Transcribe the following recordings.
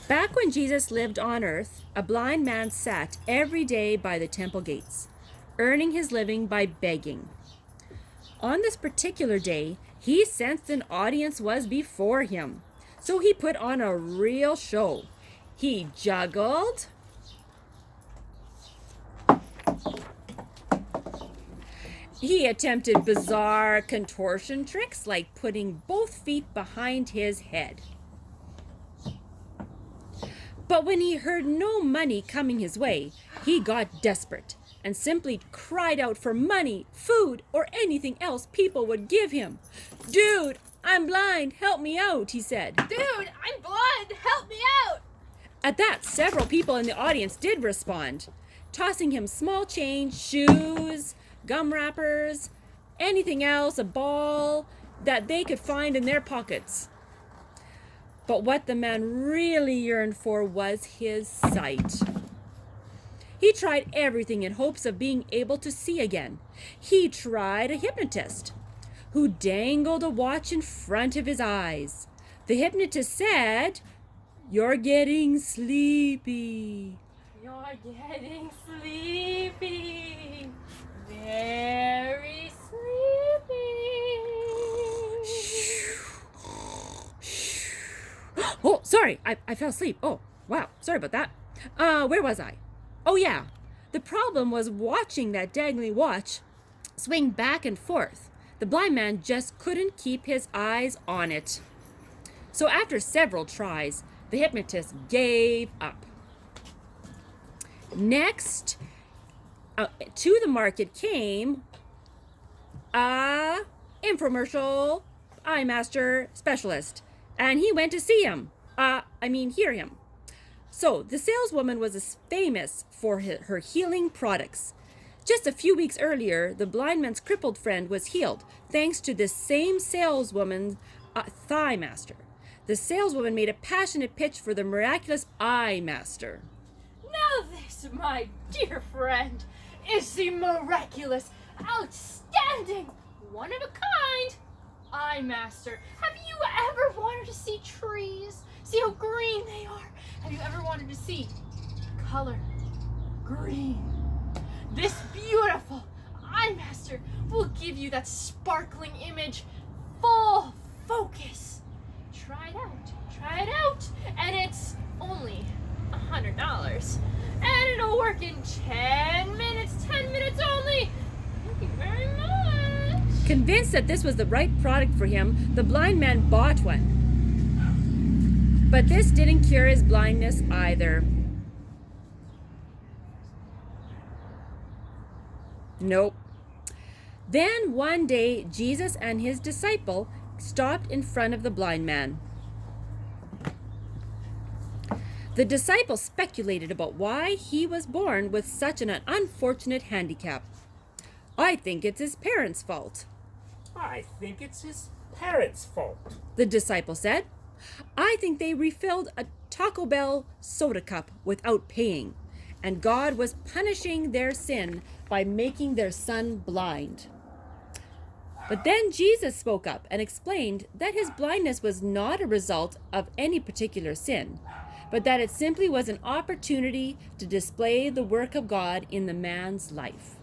Back when Jesus lived on earth, a blind man sat every day by the temple gates, earning his living by begging. On this particular day, he sensed an audience was before him, so he put on a real show. He juggled, he attempted bizarre contortion tricks like putting both feet behind his head. But when he heard no money coming his way, he got desperate and simply cried out for money, food, or anything else people would give him. "Dude, I'm blind, help me out," he said. "Dude, I'm blind, help me out." At that, several people in the audience did respond, tossing him small change, shoes, gum wrappers, anything else, a ball that they could find in their pockets. But what the man really yearned for was his sight. He tried everything in hopes of being able to see again. He tried a hypnotist who dangled a watch in front of his eyes. The hypnotist said, "You're getting sleepy. You're getting sleepy. Very sleepy." Oh, sorry, I fell asleep. Oh, wow, sorry about that. Where was I? Oh, yeah. The problem was watching that dangling watch swing back and forth. The blind man just couldn't keep his eyes on it. So after several tries, the hypnotist gave up. Next, to the market came a infomercial eye master specialist, and he went to see him. Hear him. So the saleswoman was famous for her healing products. Just a few weeks earlier, the blind man's crippled friend was healed thanks to this same saleswoman's thigh master. The saleswoman made a passionate pitch for the miraculous eye master. "Now this, my dear friend, is the miraculous, outstanding, one-of-a-kind eye master. Have you ever wanted to see trees? See how green they are? Have you ever wanted to see color green? This beautiful eye master will give you that sparkling image, full focus. Try it out, and it's only $100. And it'll work in 10 minutes only. Thank you very much." Convinced that this was the right product for him, the blind man bought one. But this didn't cure his blindness either. Nope. Then one day, Jesus and his disciple stopped in front of the blind man. The disciple speculated about why he was born with such an unfortunate handicap. "I think it's his parents' fault," I think it's his parents' fault. the disciple said. "I think they refilled a Taco Bell soda cup without paying, and God was punishing their sin by making their son blind." But then Jesus spoke up and explained that his blindness was not a result of any particular sin, but that it simply was an opportunity to display the work of God in the man's life.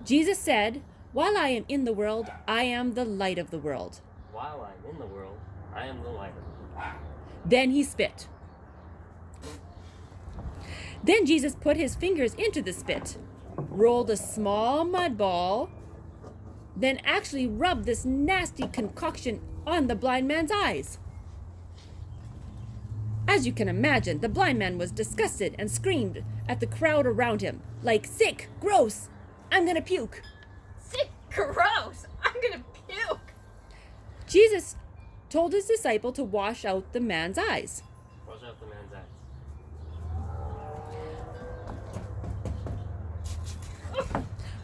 Jesus said, "While I am in the world, I am the light of the world." While I'm in the world, I am the light of the world. Then he spit. Then Jesus put his fingers into the spit, rolled a small mud ball, then actually rubbed this nasty concoction on the blind man's eyes. As you can imagine, the blind man was disgusted and screamed at the crowd around him, like, "Sick, gross, I'm gonna puke." "Sick, gross, I'm gonna puke." Jesus told his disciple to wash out the man's eyes. Wash out the man's eyes.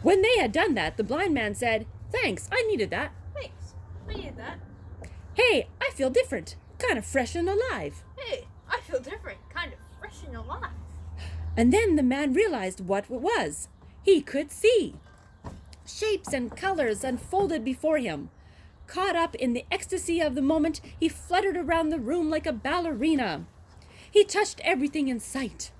When they had done that, the blind man said, "Thanks, I needed that. Thanks, I needed that. Hey, I feel different, kind of fresh and alive." Hey, I feel different, kind of fresh and alive. And then the man realized what it was. He could see. Shapes and colors unfolded before him. Caught up in the ecstasy of the moment, he fluttered around the room like a ballerina. He touched everything in sight.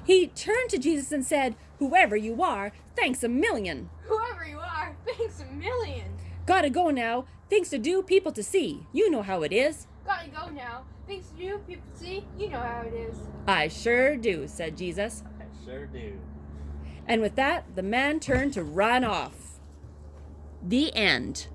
He turned to Jesus and said, "Whoever you are, thanks a million. Whoever you are, thanks a million. Gotta go now. Things to do, people to see. You know how it is." Gotta go now. Things to do, people see. You know how it is. "I sure do," said Jesus. I sure do. And with that, the man turned to run off. The end.